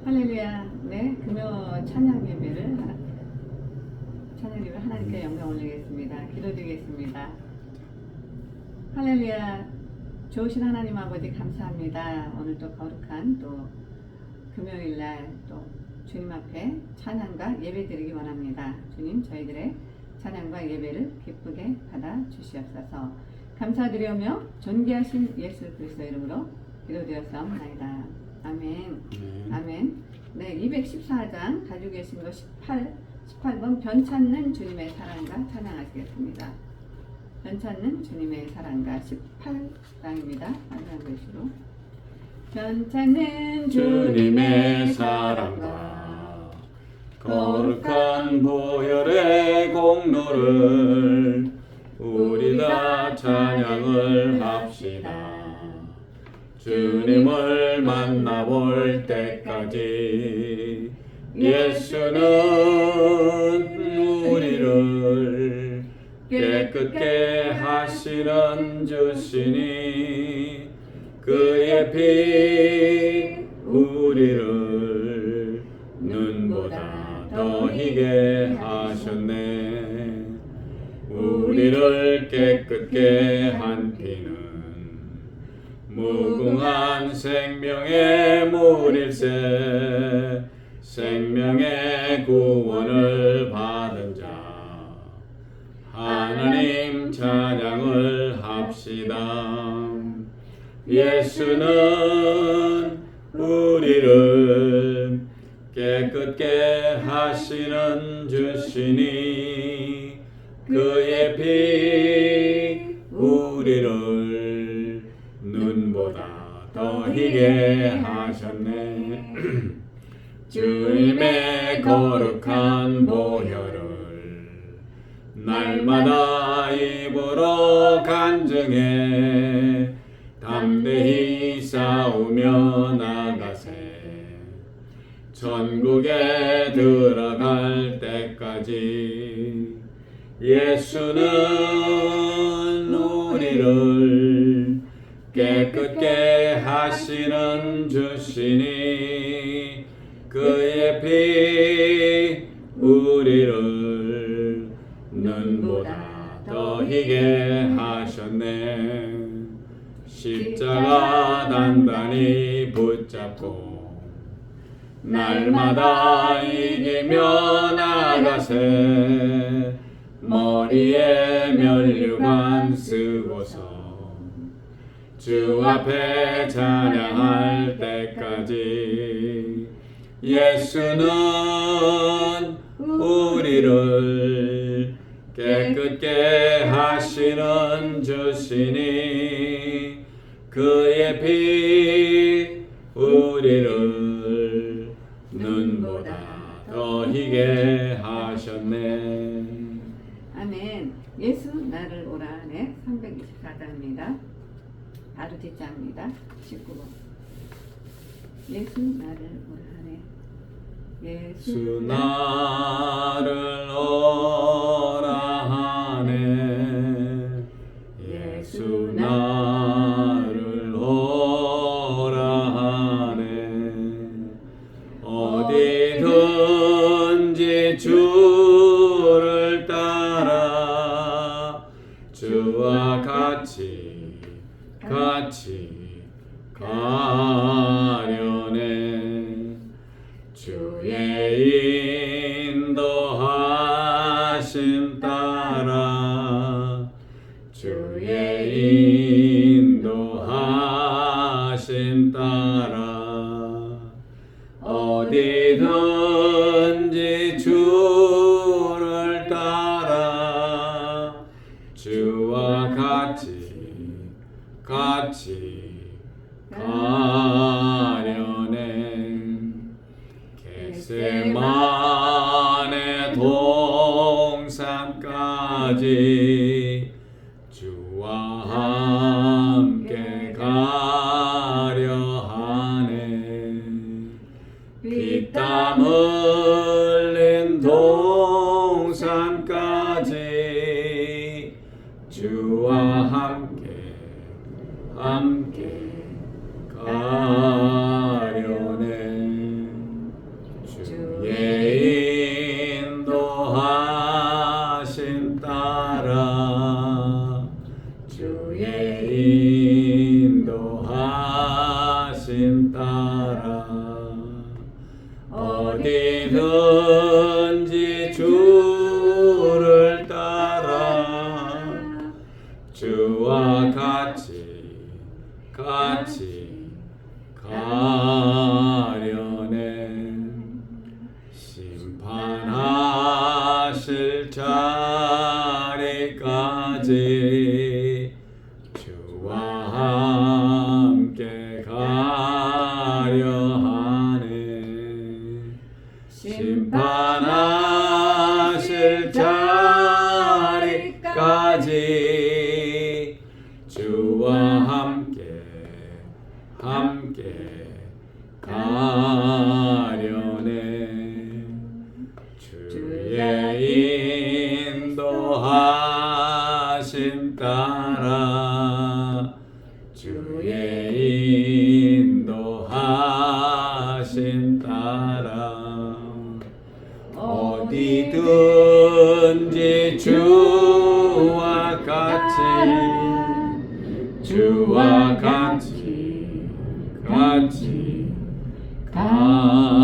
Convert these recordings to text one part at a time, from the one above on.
할렐루야. 네, 금요 찬양 예배를 하나님께 영광 올리겠습니다. 기도드리겠습니다. 할렐루야. 좋으신 하나님 아버지 감사합니다. 오늘 또 거룩한 또 금요일날 또 주님 앞에 찬양과 예배 드리기 원합니다. 주님, 저희들의 찬양과 예배를 기쁘게 받아 주시옵소서. 감사드리오며 존귀하신 예수 그리스도 이름으로 기도드렸사옵나이다. 아멘. 아멘. 네, 214장 가지고 계신 거 18번 변찮는 주님의 사랑과 찬양하시겠습니다. 변찮는 주님의 사랑과 18장입니다. 마지막 글씨로 변찮는 주님의 사랑과 거룩한 보혈의 공로를 우리 다 찬양을 합시다. 주님을 만나볼 때까지 예수는 우리를 깨끗게 하시는 주시니 그의 피 우리를 눈보다 더 희게 하셨네. 우리를 깨끗게 한 피는 무궁한 생명의 물일세. 생명의 구원을 받은 자 하나님 찬양을 합시다. 예수는 우리를 깨끗게 하시는 주시니 그의 피 우리를 눈보다 더 희게 하셨네. 주님의 거룩한 보혈을 날마다 입으로 간증해 담대히 싸우며 나가세. 천국에 들어갈 때까지 예수는 우리를 깨끗게 하시는 주시니 그의 피 우리를 눈보다 더 희게 하셨네. 십자가 단단히 붙잡고 날마다 이기며 나가세. 머리에 면류관 쓰고서 주 앞에 찬양할 때까지 예수는 우리를 깨끗게 하시는 주시니 그의 피 우리를 눈보다 더 희게 하셨네. 아멘. 예수 나를 오라. 네, 324장입니다. 바로 뒷자입니다. 19번. 예수 나를 오라 하네. 예수 나를 오라 하네. 예수 나를 오라 하네. 어디든지 주를 따라 주와 같이 가려네. 주의 인도하심 따라 주의 인도하심 따라 어디든지 주를 따라 주와 같이 가려네. 겟세마네 동산까지 주와 함께 가려 하네. 피땀 흘린 동산까지 주와 함께 가려네. 어디든지 주를 따라 주와 같이 가려네. 심판하실 자리까지 주와 함께 가려 하네. 심판하실 자리까지 주와 함께 가려네. 주의 인도하심 따라 주의 인도하심 따라 어디든지 주와 같이 가려네.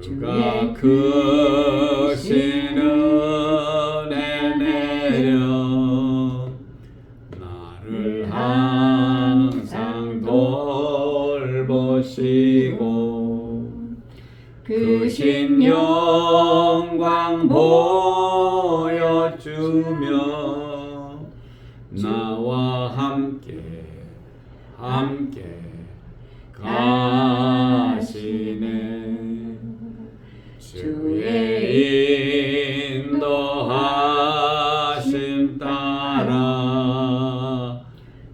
주가 크신 은혜 내려 나를 항상 돌보시고 크신 영광 보여주며 나와 함께 가시네. 주의 인도하심 따라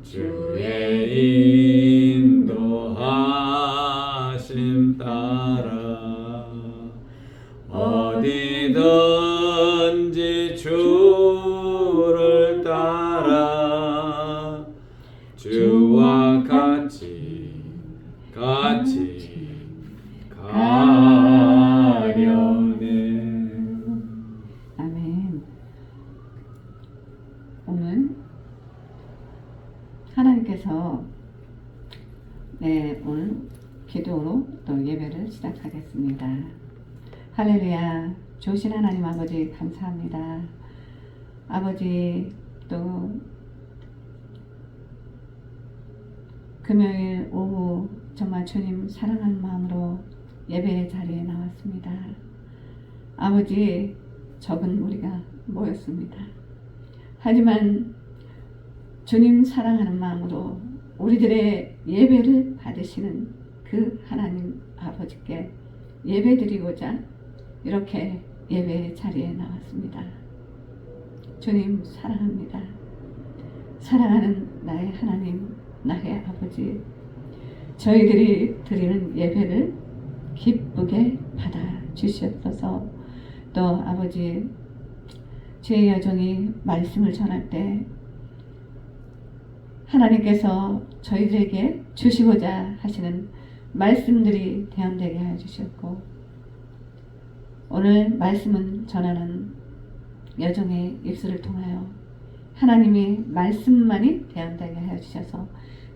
주의 인도하심 따라 어디든지 주를 따라 주와 같이 가려네. 아멘. 오늘 하나님께서 오늘 기도로 또 예배를 시작하겠습니다. 할렐루야. 좋으신 하나님 아버지 감사합니다. 아버지 또 금요일 오후 정말 주님 사랑하는 마음으로 예배의 자리에 나왔습니다. 아버지 적은 우리가 모였습니다. 하지만 주님 사랑하는 마음으로 우리들의 예배를 받으시는 그 하나님 아버지께 예배드리고자 이렇게 예배의 자리에 나왔습니다. 주님 사랑합니다. 사랑하는 나의 하나님, 나의 아버지, 저희들이 드리는 예배를 기쁘게 받아 주시옵소서. 또 아버지, 제 여종이 말씀을 전할 때 하나님께서 저희들에게 주시고자 하시는 말씀들이 대언되게 하여 주셨고, 오늘 말씀은 전하는 여종의 입술을 통하여 하나님의 말씀만이 대언되게 하여 주셔서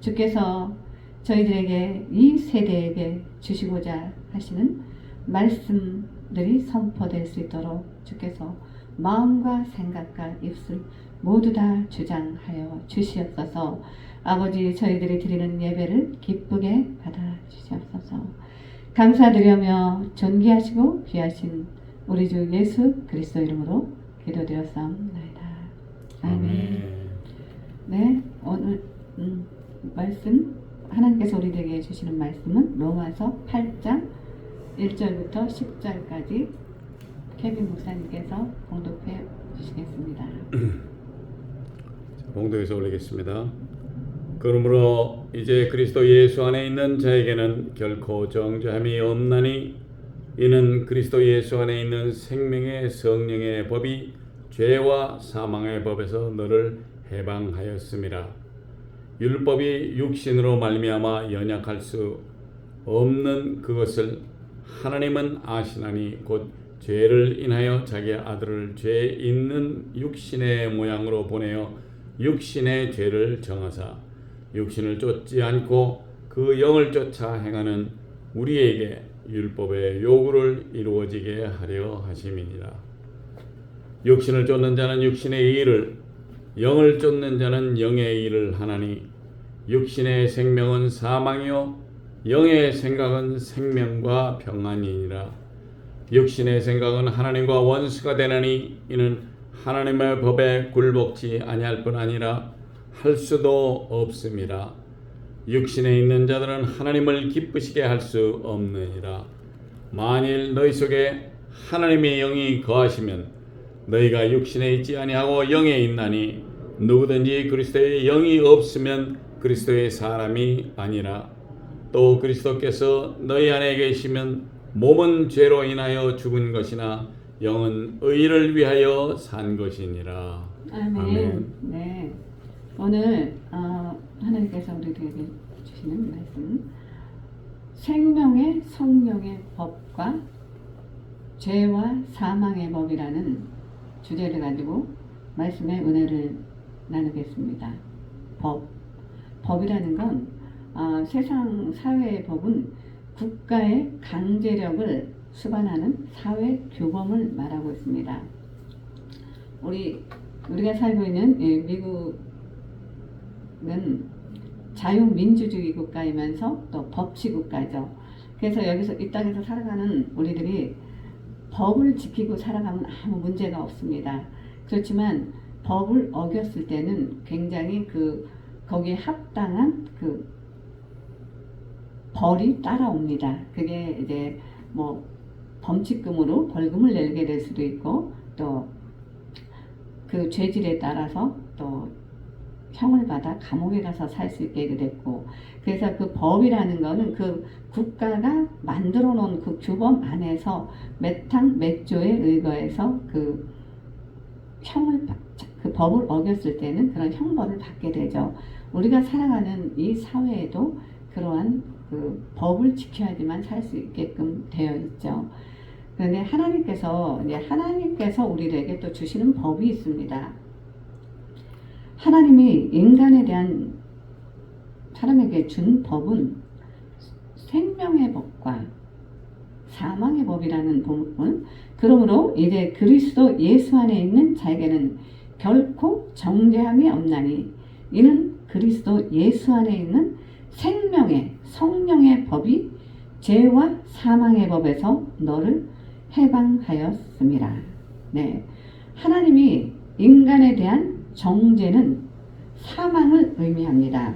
주께서 저희들에게 이 세대에게 주시고자 하시는 말씀들이 선포될 수 있도록 주께서 마음과 생각과 입술 모두 다 주장하여 주시옵소서. 아버지, 저희들이 드리는 예배를 기쁘게 받아 주시옵소서. 감사드리며 존귀하시고 귀하신 우리 주 예수 그리스도 이름으로 기도드렸사옵나이다. 아멘. 네, 오늘 말씀, 하나님께서 우리에게 주시는 말씀은 로마서 8장 1절부터 10절까지 케빈 목사님께서 봉독해 주시겠습니다. 봉독해서 올리겠습니다. 그러므로 이제 그리스도 예수 안에 있는 자에게는 결코 정죄함이 없나니 이는 그리스도 예수 안에 있는 생명의 성령의 법이 죄와 사망의 법에서 너를 해방하였음이라. 율법이 육신으로 말미암아 연약할 수 없는 그것을 하나님은 아시나니 곧 죄를 인하여 자기 아들을 죄 있는 육신의 모양으로 보내어 육신의 죄를 정하사 육신을 쫓지 않고 그 영을 쫓아 행하는 우리에게 율법의 요구를 이루어지게 하려 하심이니라. 육신을 쫓는 자는 육신의 일을, 영을 쫓는 자는 영의 일을 하나니 육신의 생명은 사망이요 영의 생각은 생명과 평안이니라. 육신의 생각은 하나님과 원수가 되나니 이는 하나님의 법에 굴복지 아니할 뿐 아니라 할 수도 없음이라. 육신에 있는 자들은 하나님을 기쁘시게 할 수 없느니라. 만일 너희 속에 하나님의 영이 거하시면 너희가 육신에 있지 아니하고 영에 있나니 누구든지 그리스도의 영이 없으면 그리스도의 사람이 아니라. 또 그리스도께서 너희 안에 계시면 몸은 죄로 인하여 죽은 것이나 영은 의를 위하여 산 것이니라. 아멘. 네. 오늘 하나님께서 우리에게 주시는 말씀, 생명의 성령의 법과 죄와 사망의 법이라는 주제를 가지고 말씀의 은혜를 나누겠습니다. 법이라는 건 세상 사회의 법은 국가의 강제력을 수반하는 사회 규범을 말하고 있습니다. 우리가 살고 있는 미국은 자유민주주의 국가이면서 또 법치 국가죠. 그래서 여기서 이 땅에서 살아가는 우리들이 법을 지키고 살아가면 아무 문제가 없습니다. 그렇지만 법을 어겼을 때는 굉장히 거기에 합당한 벌이 따라옵니다. 그게 이제 뭐 범칙금으로 벌금을 내게 될 수도 있고 또 그 죄질에 따라서 또 형을 받아 감옥에 가서 살 수 있게 됐고, 그래서 그 법이라는 거는 그 국가가 만들어 놓은 그 규범 안에서 몇 탕 몇 조에 의거해서 그 법을 어겼을 때는 그런 형벌을 받게 되죠. 우리가 살아가는 이 사회에도 그러한 그 법을 지켜야지만 살 수 있게끔 되어 있죠. 그런데 하나님께서 우리에게 또 주시는 법이 있습니다. 하나님이 인간에 대한 사람에게 준 법은 생명의 법과 사망의 법이라는 부분. 그러므로 이제 그리스도 예수 안에 있는 자에게는 결코 정죄함이 없나니 이는 그리스도 예수 안에 있는 생명의 성령의 법이 죄와 사망의 법에서 너를 해방하였습니다. 네, 하나님이 인간에 대한 정죄는 사망을 의미합니다.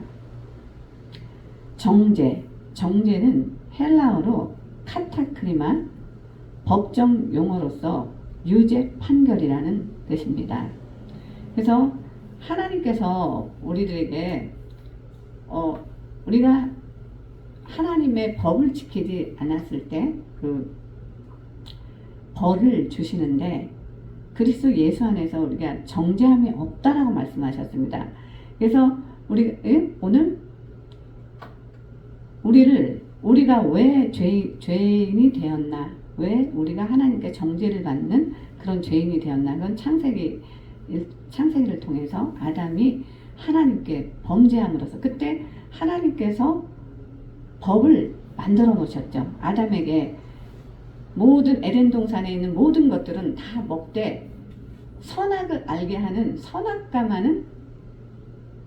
정죄는 헬라어로 카타크리마, 법정 용어로서 유죄 판결이라는 뜻입니다. 그래서 하나님께서 우리들에게 우리가 하나님의 법을 지키지 않았을 때 그 벌을 주시는데 그리스도 예수 안에서 우리가 정죄함이 없다라고 말씀하셨습니다. 그래서 오늘 우리가 왜 죄인이 되었나, 왜 우리가 하나님께 정죄를 받는 그런 죄인이 되었나, 그건 창세기를 통해서 아담이 하나님께 범죄함으로써 그때 하나님께서 법을 만들어 놓으셨죠. 아담에게 모든 에덴 동산에 있는 모든 것들은 다 먹되 선악을 알게 하는 선악과만은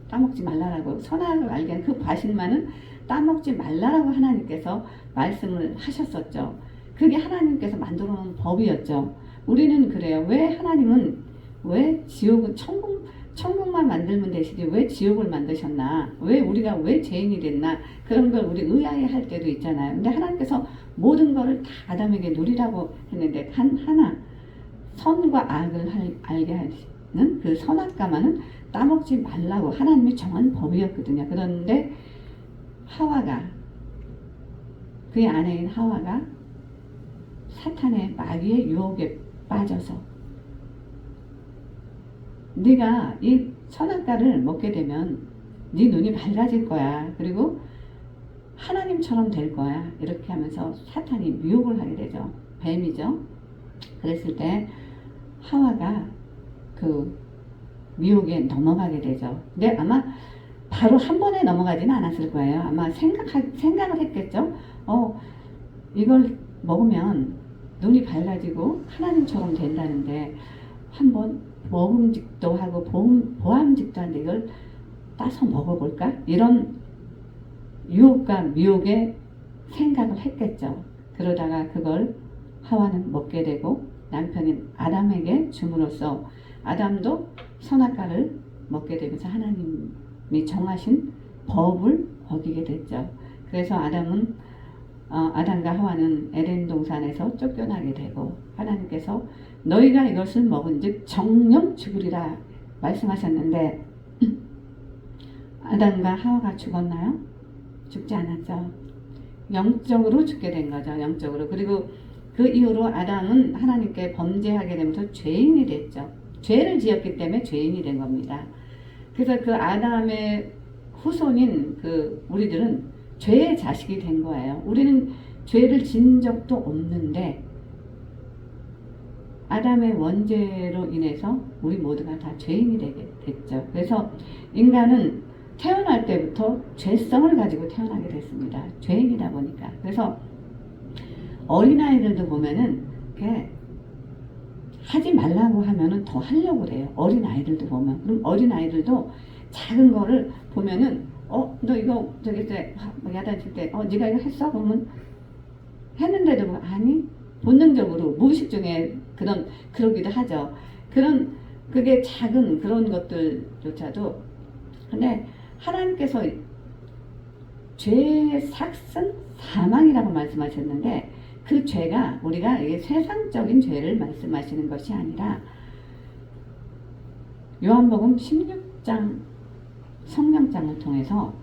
따먹지 말라라고, 선악을 알게 하는 그 과실만은 따먹지 말라라고 하나님께서 말씀을 하셨었죠. 그게 하나님께서 만들어 놓은 법이었죠. 우리는 그래요. 왜 지옥은 천국만 만들면 되시지 왜 지옥을 만드셨나, 우리가 왜 죄인이 됐나, 그런 걸 우리 의아해할 때도 있잖아요. 근데 하나님께서 모든 것을 다 아담에게 누리라고 했는데 하나 선과 악을 알게 하시는 그 선악과만은 따먹지 말라고 하나님이 정한 법이었거든요. 그런데 그의 아내인 하와가 사탄의 마귀의 유혹에 빠져서 네가 이 선악과를 먹게 되면 네 눈이 밝아질 거야. 그리고 하나님처럼 될 거야. 이렇게 하면서 사탄이 미혹을 하게 되죠. 뱀이죠. 그랬을 때 하와가 그 미혹에 넘어가게 되죠. 근데 아마 바로 한 번에 넘어가지는 않았을 거예요. 아마 생각을 했겠죠. 이걸 먹으면 눈이 밝아지고 하나님처럼 된다는데 한번 먹음직도 하고 보암직도 한데 이걸 따서 먹어볼까? 이런 유혹과 미혹의 생각을 했겠죠. 그러다가 그걸 하와는 먹게 되고 남편인 아담에게 줌으로써 아담도 선악과를 먹게 되면서 하나님이 정하신 법을 어기게 됐죠. 그래서 아담과 하와는 에덴 동산에서 쫓겨나게 되고 하나님께서 너희가 이것을 먹은즉 정령 죽으리라 말씀하셨는데 아담과 하와가 죽었나요? 죽지 않았죠. 영적으로 죽게 된 거죠. 영적으로. 그리고 그 이후로 아담은 하나님께 범죄하게 되면서 죄인이 됐죠. 죄를 지었기 때문에 죄인이 된 겁니다. 그래서 그 아담의 후손인 그 우리들은 죄의 자식이 된 거예요. 우리는 죄를 지은 적도 없는데 아담의 원죄로 인해서 우리 모두가 다 죄인이 되게 됐죠. 그래서 인간은 태어날 때부터 죄성을 가지고 태어나게 됐습니다. 죄인이다 보니까. 그래서 어린아이들도 보면은 하지 말라고 하면은 더 하려고 그래요. 어린아이들도 보면. 그럼 어린아이들도 작은 거를 보면은 너 이거 저기 때 야단칠 때 네가 이거 했어? 그러면 했는데도 아니 본능적으로 무의식 중에 그러기도 하죠. 그게 작은 그런 것들조차도 근데 하나님께서 죄의 삭은 사망이라고 말씀하셨는데 그 죄가 우리가 이게 세상적인 죄를 말씀하시는 것이 아니라 요한복음 16장 성령장을 통해서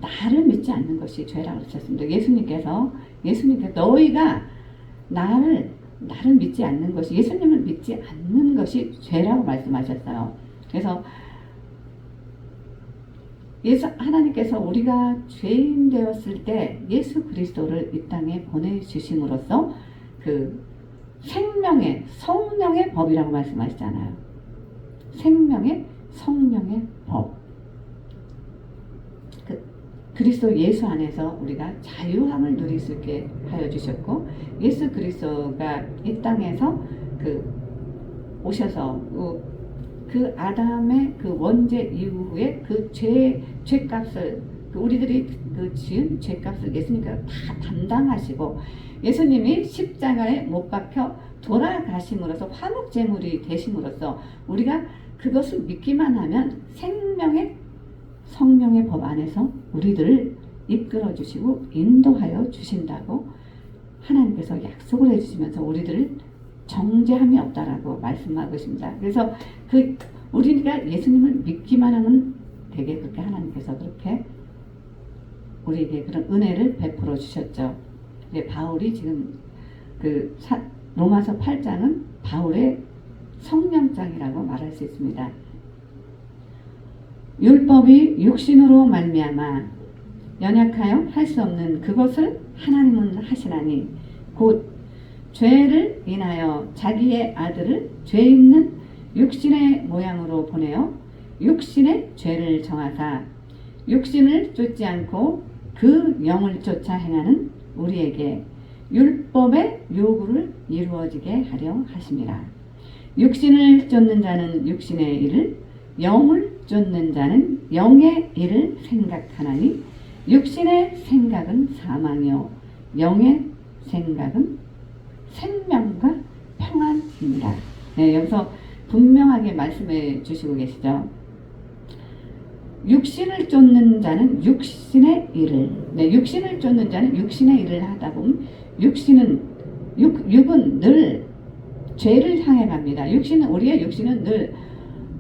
나를 믿지 않는 것이 죄라고 하셨습니다. 예수님께서 너희가 나를 믿지 않는 것이 예수님을 믿지 않는 것이 죄라고 말씀하셨어요. 그래서 하나님께서 우리가 죄인 되었을 때 예수 그리스도를 이 땅에 보내주심으로써 그 생명의 성령의 법이라고 말씀하시잖아요. 생명의 성령의 법. 그리스도 예수 안에서 우리가 자유함을 누릴 수 있게 하여 주셨고 예수 그리스도가 이 땅에서 오셔서 그 아담의 그 원죄 이후에 그 죄값을 우리들이 지은 죄값을 예수님께서 다 담당하시고 예수님이 십자가에 못 박혀 돌아가심으로써 화목제물이 되심으로써 우리가 그것을 믿기만 하면 생명의 성령의 법 안에서 우리들을 이끌어 주시고 인도하여 주신다고 하나님께서 약속을 해주시면서 우리들을 정죄함이 없다라고 말씀하고 있습니다. 그래서 우리가 예수님을 믿기만 하면 되게 그렇게 하나님께서 그렇게 우리에게 그런 은혜를 베풀어 주셨죠. 이제 바울이 지금 로마서 8장은 바울의 성령장이라고 말할 수 있습니다. 율법이 육신으로 말미암아 연약하여 할 수 없는 그것을 하나님은 하시나니 곧 죄를 인하여 자기의 아들을 죄 있는 육신의 모양으로 보내어 육신의 죄를 정하사 육신을 쫓지 않고 그 영을 쫓아 행하는 우리에게 율법의 요구를 이루어지게 하려 하심이라. 육신을 쫓는 자는 육신의 일을 영을 쫓는 자는 영의 일을 생각하나니 육신의 생각은 사망이요 영의 생각은 생명과 평안입니다. 네, 여기서 분명하게 말씀해 주시고 계시죠. 육신을 쫓는 자는 육신의 일을 육신을 쫓는 자는 육신의 일을 하다 보면 육은 늘 죄를 향해 갑니다. 우리의 육신은 늘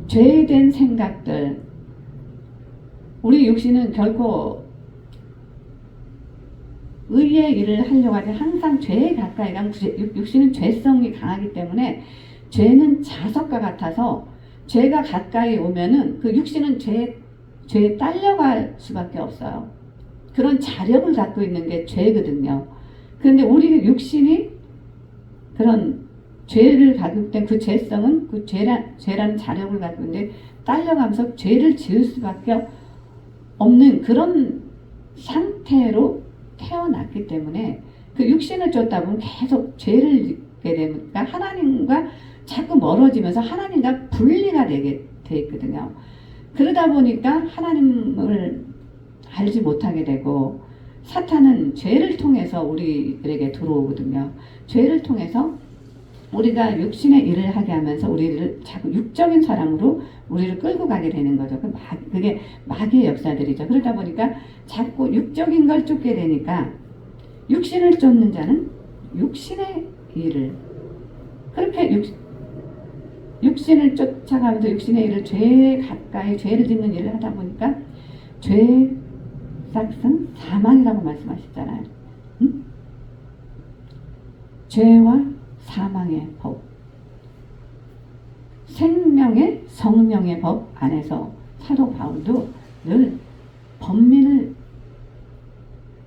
죄된 생각들 우리 육신은 결코 의의 일을 하려고 하지 항상 죄에 가까이 가면 육신은 죄성이 강하기 때문에 죄는 자석과 같아서 죄가 가까이 오면은 그 육신은 죄에 딸려갈 수밖에 없어요. 그런 자력을 갖고 있는 게 죄거든요. 그런데 우리 육신이 그런 죄를 가지고 된 그 죄성은 그 죄라는 자력을 갖고 있는데 딸려가면서 죄를 지을 수밖에 없는 그런 상태로 태어났기 때문에 그 육신을 쫓다 보면 계속 죄를 짓게 되니까 하나님과 자꾸 멀어지면서 하나님과 분리가 되게 돼 있거든요. 그러다 보니까 하나님을 알지 못하게 되고 사탄은 죄를 통해서 우리들에게 들어오거든요. 죄를 통해서 우리가 육신의 일을 하게 하면서 우리를 자꾸 육적인 사랑으로 우리를 끌고 가게 되는 거죠. 그게 마귀의 역사들이죠. 그러다 보니까 자꾸 육적인 걸 쫓게 되니까 육신을 쫓는 자는 육신의 일을 그렇게 육신을 쫓아가면서 육신의 일을 죄에 가까이 죄를 짓는 일을 하다 보니까 죄의 싹은 사망이라고 말씀하셨잖아요. 응? 죄와 사망의 법, 생명의 성령의 법 안에서 사도 바울도 늘 번민을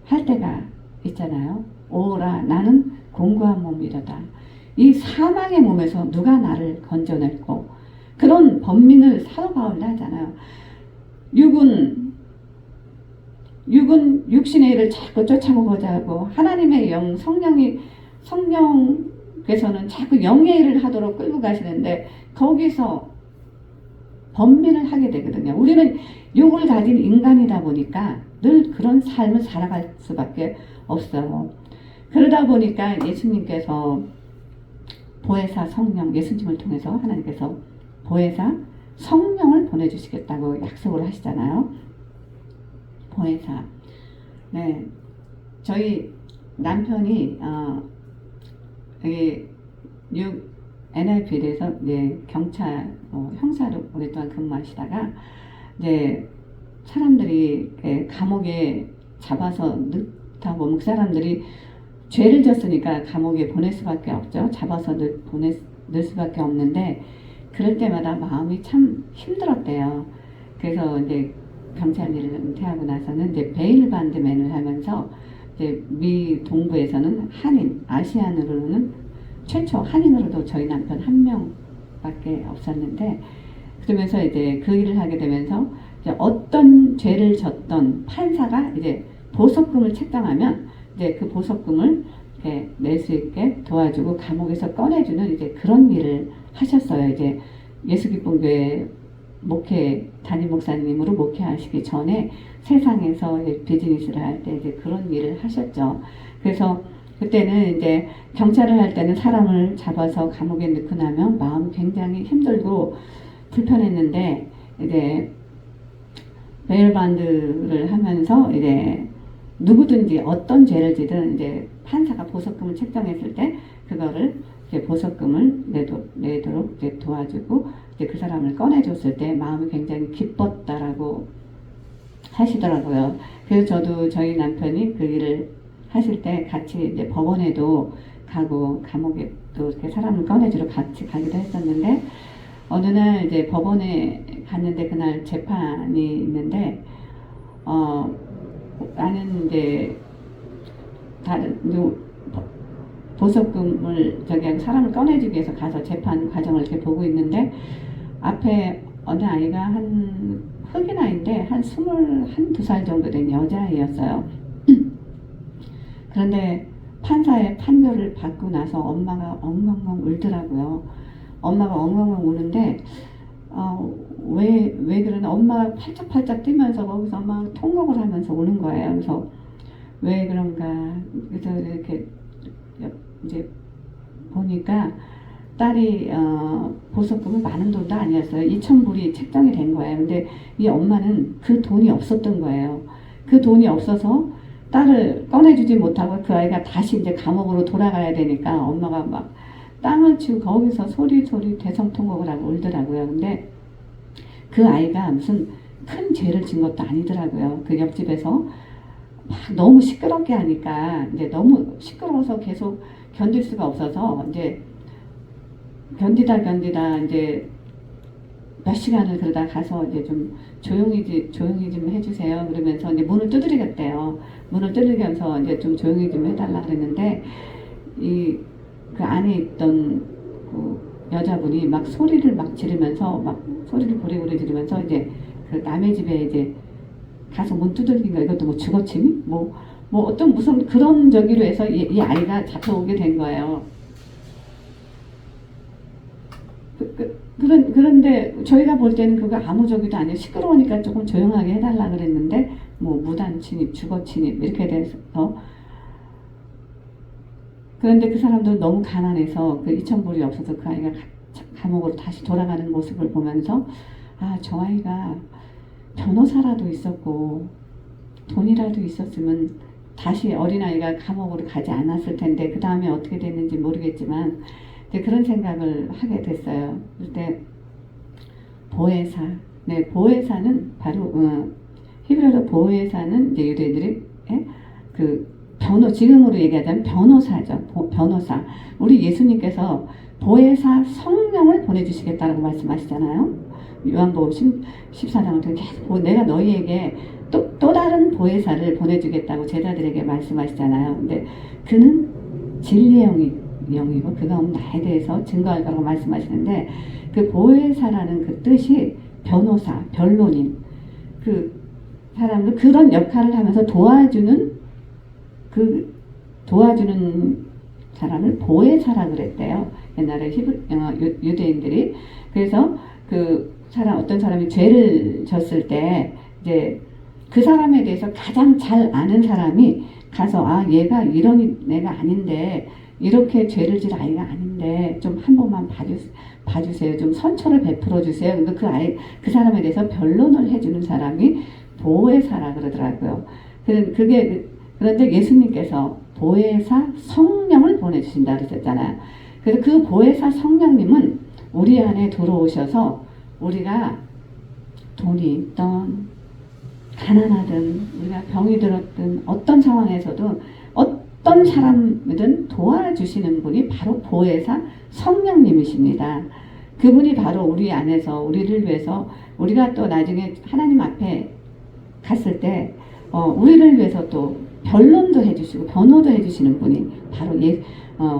할 때가 있잖아요. 오라 나는 공고한 몸이로다. 이 사망의 몸에서 누가 나를 건져냈고 그런 번민을 사도 바울도 하잖아요. 육은 육신의 일을 자꾸 쫓아보고자 하고 하나님의 영 성령께서는 자꾸 영의 일을 하도록 끌고 가시는데 거기서 번민을 하게 되거든요. 우리는 육을 가진 인간이다 보니까 늘 그런 삶을 살아갈 수밖에 없어요. 그러다 보니까 예수님께서 보혜사 성령, 예수님을 통해서 하나님께서 보혜사 성령을 보내주시겠다고 약속을 하시잖아요. 보혜사. 네, 저희 남편이 여기 NIP에서 경찰 형사로 오랫동안 근무하시다가 이제 사람들이 감옥에 잡아서 넣다 보면 그 사람들이 죄를 졌으니까 감옥에 보낼 수밖에 없죠. 잡아서 넣을 수밖에 없는데 그럴 때마다 마음이 참 힘들었대요. 그래서 이제 경찰 일을 은퇴하고 나서는 이제 베일 반드맨을 하면서 이제 미 동부에서는 한인, 아시안으로는 최초 한인으로도 저희 남편 한 명밖에 없었는데 그러면서 이제 그 일을 하게 되면서 이제 어떤 죄를 졌던 판사가 이제 보석금을 책정하면 이제 그 보석금을 낼 수 있게 도와주고 감옥에서 꺼내주는 이제 그런 일을 하셨어요. 이제 예수기쁨교회 담임 목사님으로 목회하시기 전에 세상에서 비즈니스를 할 때 이제 그런 일을 하셨죠. 그래서 그때는 이제 경찰을 할 때는 사람을 잡아서 감옥에 넣고 나면 마음이 굉장히 힘들고 불편했는데 이제 베일반드를 하면서 이제 누구든지 어떤 죄를 지든 이제 판사가 보석금을 책정했을 때 그거를 이제 보석금을 내도록 이제 도와주고 이제 그 사람을 꺼내줬을 때 마음이 굉장히 기뻤다라고 하시더라고요. 그래서 저도 저희 남편이 그 일을 하실 때 같이 이제 법원에도 가고 감옥에 또 이렇게 사람을 꺼내주러 같이 가기도 했었는데 어느 날 이제 법원에 갔는데 그날 재판이 있는데 나는 이제 다른 보석금을 사람을 꺼내주기 위해서 가서 재판 과정을 이렇게 보고 있는데 앞에 어느 아이가 흑인 아이인데 한 21~22살 정도 된 여자아이였어요. 그런데 판사의 판결을 받고 나서 엄마가 엉엉엉 울더라고요. 엄마가 엉엉엉 우는데 왜 그러나 엄마가 팔짝팔짝 뛰면서 거기서 막 통곡을 하면서 우는 거예요. 그래서 왜 그런가 그래서 이렇게 이제 보니까 딸이 보석금은 많은 돈도 아니었어요. 2,000불이 책정이 된 거예요. 근데 이 엄마는 그 돈이 없었던 거예요. 그 돈이 없어서 딸을 꺼내주지 못하고 그 아이가 다시 이제 감옥으로 돌아가야 되니까 엄마가 막 땅을 치고 거기서 소리 대성통곡을 하고 울더라고요. 근데 그 아이가 무슨 큰 죄를 진 것도 아니더라고요. 그 옆집에서 막 너무 시끄럽게 하니까 이제 너무 시끄러워서 계속 견딜 수가 없어서 이제 견디다 이제 몇 시간을 그러다 가서 이제 좀 조용히 좀 해주세요. 그러면서 이제 문을 두드리겠대요. 문을 두드리면서 이제 좀 조용히 좀 해달라 그랬는데 그 안에 있던 그 여자분이 막 소리를 막 지르면서 막 소리를 고래고래 지르면서 이제 그 남의 집에 이제 가서 문 두들긴 거 이것도 뭐 주거침이 뭐 뭐 어떤 무슨 그런 저기로 해서 이 아이가 잡혀오게 된 거예요. 그런데 저희가 볼 때는 그거 아무 저기도 아니에요. 시끄러우니까 조금 조용하게 해달라 그랬는데 뭐 무단 침입, 주거 침입 이렇게 돼서 그런데 그 사람도 너무 가난해서 그 2,000불이 없어서 그 아이가 감옥으로 다시 돌아가는 모습을 보면서 아, 저 아이가 변호사라도 있었고 돈이라도 있었으면 다시 어린아이가 감옥으로 가지 않았을 텐데 그 다음에 어떻게 됐는지 모르겠지만 그런 생각을 하게 됐어요. 그때 보혜사, 네, 보혜사는 바로 히브리어로 보혜사는 이제 유대인들이 그 지금으로 얘기하자면 변호사죠. 변호사. 우리 예수님께서 보혜사 성령을 보내주시겠다라고 말씀하시잖아요. 요한복음 14장을 통해 계속 내가 너희에게 또 다른 보혜사를 보내주겠다고 제자들에게 말씀하시잖아요. 근데 그는 진리의 영이고 그가 오면 나에 대해서 증거할 거라고 말씀하시는데 그 보혜사라는 그 뜻이 변호사, 변론인 그 사람들 그런 역할을 하면서 도와주는 사람을 보혜사라 그랬대요. 옛날에 유대인들이. 그래서 어떤 사람이 죄를 졌을 때 이제 그 사람에 대해서 가장 잘 아는 사람이 가서 아, 얘가 이런 애가 아닌데 이렇게 죄를 질 아이가 아닌데 좀 한 번만 봐주세요. 좀 선처를 베풀어 주세요. 그러니까 그 사람에 대해서 변론을 해주는 사람이 보혜사라 그러더라고요. 그런데 예수님께서 보혜사 성령을 보내주신다 그러셨잖아요. 그래서 그 보혜사 성령님은 우리 안에 들어오셔서 우리가 돈이 있던 가난하든 우리가 병이 들었든 어떤 상황에서도 어떤 사람이든 도와주시는 분이 바로 보혜사 성령님이십니다. 그분이 바로 우리 안에서 우리를 위해서 우리가 또 나중에 하나님 앞에 갔을 때 우리를 위해서 또 변론도 해주시고 변호도 해주시는 분이 바로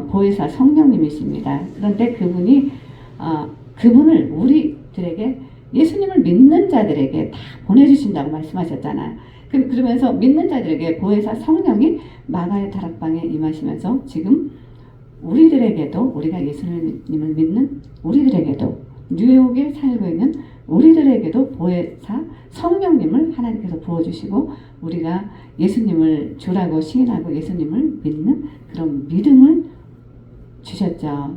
보혜사 성령님이십니다. 그런데 그분을 우리들에게 예수님을 믿는 자들에게 다 보내주신다고 말씀하셨잖아요. 그러면서 믿는 자들에게 보혜사 성령이 마가의 다락방에 임하시면서 지금 우리들에게도 우리가 예수님을 믿는 우리들에게도 뉴욕에 살고 있는 우리들에게도 보혜사 성령님을 하나님께서 부어주시고 우리가 예수님을 주라고 시인하고 예수님을 믿는 그런 믿음을 주셨죠.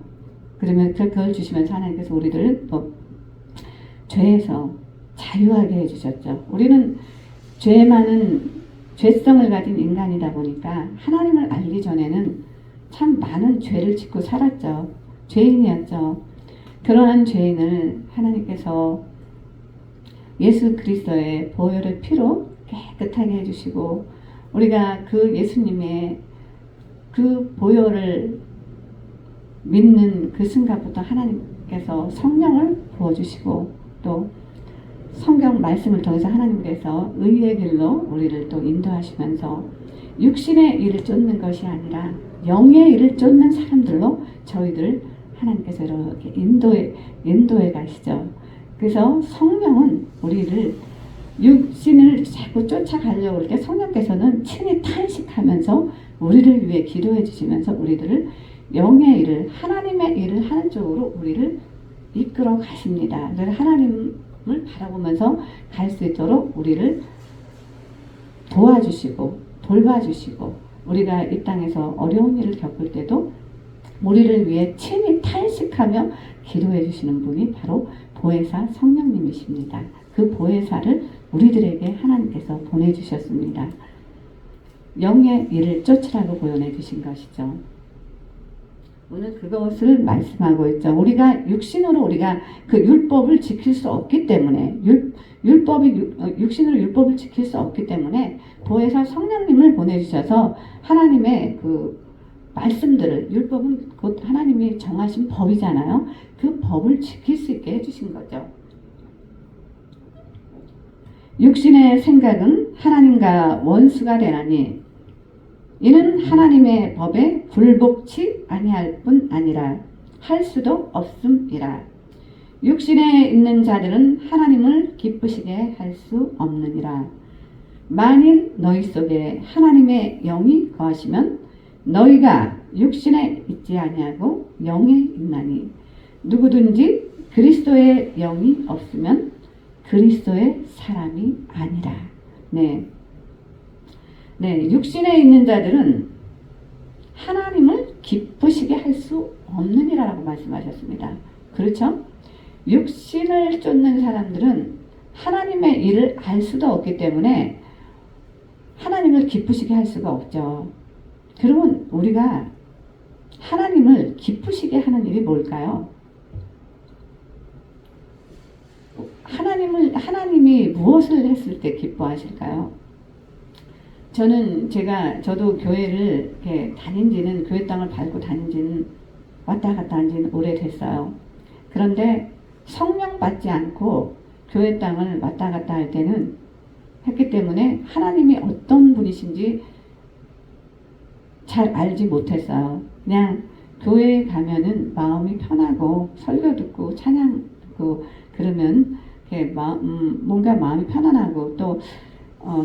그러면 그걸 주시면서 하나님께서 우리들을 또 죄에서 자유하게 해주셨죠. 우리는 죄성을 가진 인간이다 보니까 하나님을 알기 전에는 참 많은 죄를 짓고 살았죠. 죄인이었죠. 그러한 죄인을 하나님께서 예수 그리스도의 보혈의 피로 깨끗하게 해주시고 우리가 그 예수님의 그 보혈을 믿는 그 순간부터 하나님께서 성령을 부어주시고 또 성경 말씀을 통해서 하나님께서 의의 길로 우리를 또 인도하시면서 육신의 일을 쫓는 것이 아니라 영의 일을 쫓는 사람들로 저희들 하나님께서 이렇게 인도해 가시죠. 그래서 성령은 우리를 육신을 자꾸 쫓아가려고 할 때 성령께서는 친히 탄식하면서 우리를 위해 기도해 주시면서 우리들을 영의 일을 하나님의 일을 하는 쪽으로 우리를 이끌어 가십니다. 그래서 하나님을 바라보면서 갈 수 있도록 우리를 도와주시고 돌봐주시고 우리가 이 땅에서 어려운 일을 겪을 때도 우리를 위해 친히 탄식하며 기도해 주시는 분이 바로 보혜사 성령님이십니다. 그 보혜사를 우리들에게 하나님께서 보내주셨습니다. 영의 일을 쫓으라고 보여내 주신 것이죠. 오늘 그것을 말씀하고 있죠. 우리가 육신으로 우리가 그 율법을 지킬 수 없기 때문에 육신으로 율법을 지킬 수 없기 때문에 보혜사 성령님을 보내주셔서 하나님의 그 말씀들을 율법은 곧 하나님이 정하신 법이잖아요. 그 법을 지킬 수 있게 해주신 거죠. 육신의 생각은 하나님과 원수가 되나니 이는 하나님의 법에 굴복치 아니할 뿐 아니라 할 수도 없음이라. 육신에 있는 자들은 하나님을 기쁘시게 할 수 없느니라. 만일 너희 속에 하나님의 영이 거하시면 너희가 육신에 있지 아니하고 영에 있나니 누구든지 그리스도의 영이 없으면 그리스도의 사람이 아니라. 네, 육신에 있는 자들은 하나님을 기쁘시게 할 수 없느니라라고 말씀하셨습니다. 그렇죠? 육신을 쫓는 사람들은 하나님의 일을 알 수도 없기 때문에 하나님을 기쁘시게 할 수가 없죠. 그러면 우리가 하나님을 기쁘시게 하는 일이 뭘까요? 하나님이 무엇을 했을 때 기뻐하실까요? 저도 교회를 이렇게 교회 땅을 밟고 다닌 지는 왔다 갔다 한 지는 오래됐어요. 그런데 성령 받지 않고 교회 땅을 왔다 갔다 할 때는 했기 때문에 하나님이 어떤 분이신지 잘 알지 못했어요. 그냥 교회에 가면은 마음이 편하고 설교 듣고 찬양 듣고 그러면 이렇게 뭔가 마음이 편안하고 또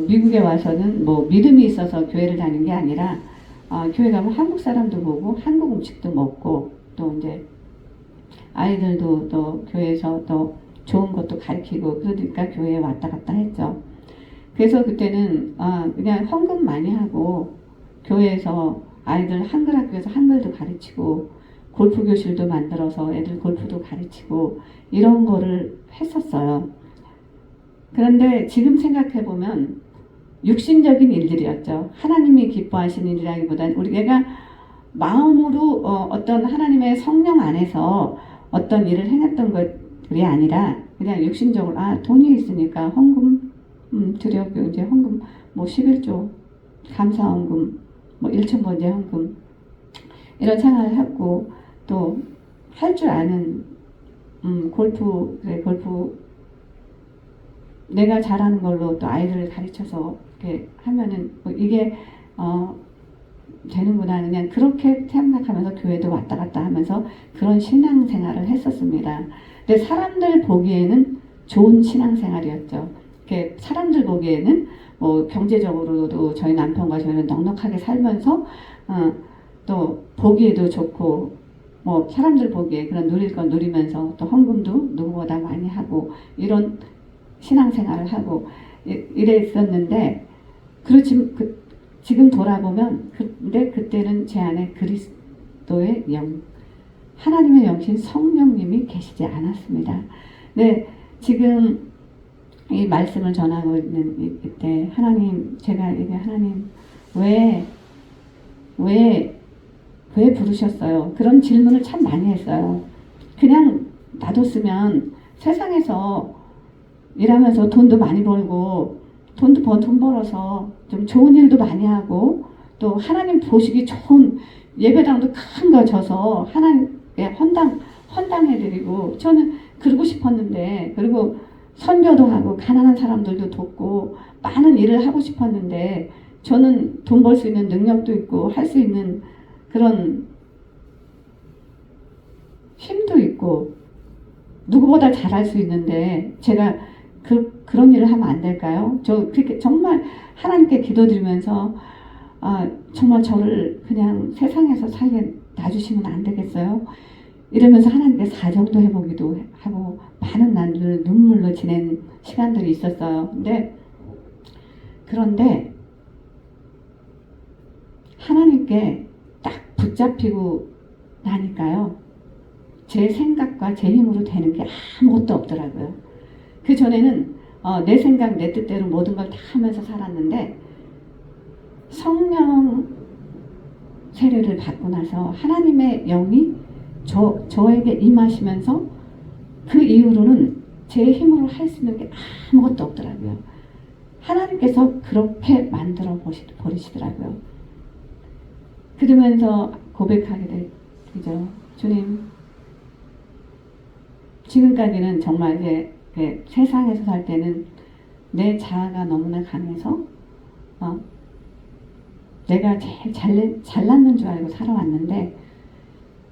미국에 와서는 뭐 믿음이 있어서 교회를 다니는 게 아니라 교회 가면 한국 사람도 보고 한국 음식도 먹고 또 이제 아이들도 또 교회에서 또 좋은 것도 가르치고 그러니까 교회에 왔다 갔다 했죠. 그래서 그때는 그냥 헌금 많이 하고 교회에서 아이들 한글 학교에서 한글도 가르치고 골프 교실도 만들어서 애들 골프도 가르치고 이런 거를 했었어요. 그런데 지금 생각해보면 육신적인 일들이었죠. 하나님이 기뻐하시는 일이라기보다는 우리가 마음으로 어떤 하나님의 성령 안에서 어떤 일을 해냈던 것들이 아니라 그냥 육신적으로 돈이 있으니까 헌금 드려 이제 헌금 뭐 11조 감사 헌금 뭐 1천 번째 헌금 이런 생활을 했고 또 할 줄 아는 골프 내가 잘하는 걸로 또 아이들을 가르쳐서 이렇게 하면은 뭐 이게 되는구나 그냥 그렇게 생각하면서 교회도 왔다 갔다 하면서 그런 신앙생활을 했었습니다. 근데 사람들 보기에는 좋은 신앙생활이었죠. 사람들 보기에는 뭐 경제적으로도 저희 남편과 저희는 넉넉하게 살면서 또 보기에도 좋고 뭐 사람들 보기에 그런 누릴 건 누리면서 또 헌금도 누구보다 많이 하고 이런 신앙생활을 하고 이랬었는데 그렇지만 지금 돌아보면 근데 그때는 제 안에 그리스도의 영 하나님의 영신 성령님이 계시지 않았습니다. 네, 지금 이 말씀을 전하고 있는 이때 제가 이게 하나님 왜 부르셨어요? 그런 질문을 참 많이 했어요. 그냥 놔뒀으면 세상에서 일하면서 돈도 많이 벌고 돈 벌어서 좀 좋은 일도 많이 하고 또 하나님 보시기 좋은 예배당도 큰 거 져서 하나님께 헌당해드리고 저는 그러고 싶었는데 그리고 선교도 하고 가난한 사람들도 돕고 많은 일을 하고 싶었는데 저는 돈 벌 수 있는 능력도 있고 할 수 있는 그런 힘도 있고 누구보다 잘할 수 있는데 제가 그런 일을 하면 안 될까요? 저 그렇게 정말 하나님께 기도드리면서 정말 저를 그냥 세상에서 살게 놔주시면 안 되겠어요? 이러면서 하나님께 사정도 해보기도 하고 많은 날을 눈물로 지낸 시간들이 있었어요. 그런데 하나님께 딱 붙잡히고 나니까요. 제 생각과 제 힘으로 되는 게 아무것도 없더라고요. 그 전에는 내 생각 내 뜻대로 모든 걸 다 하면서 살았는데 성령 세례를 받고 나서 하나님의 영이 저에게 임하시면서 그 이후로는 제 힘으로 할 수 있는 게 아무것도 없더라고요. 하나님께서 그렇게 만들어 버리시더라고요. 그러면서 고백하게 되죠. 주님, 지금까지는 정말 이제 세상에서 살 때는 내 자아가 너무나 강해서 내가 제일 잘났는 줄 알고 살아왔는데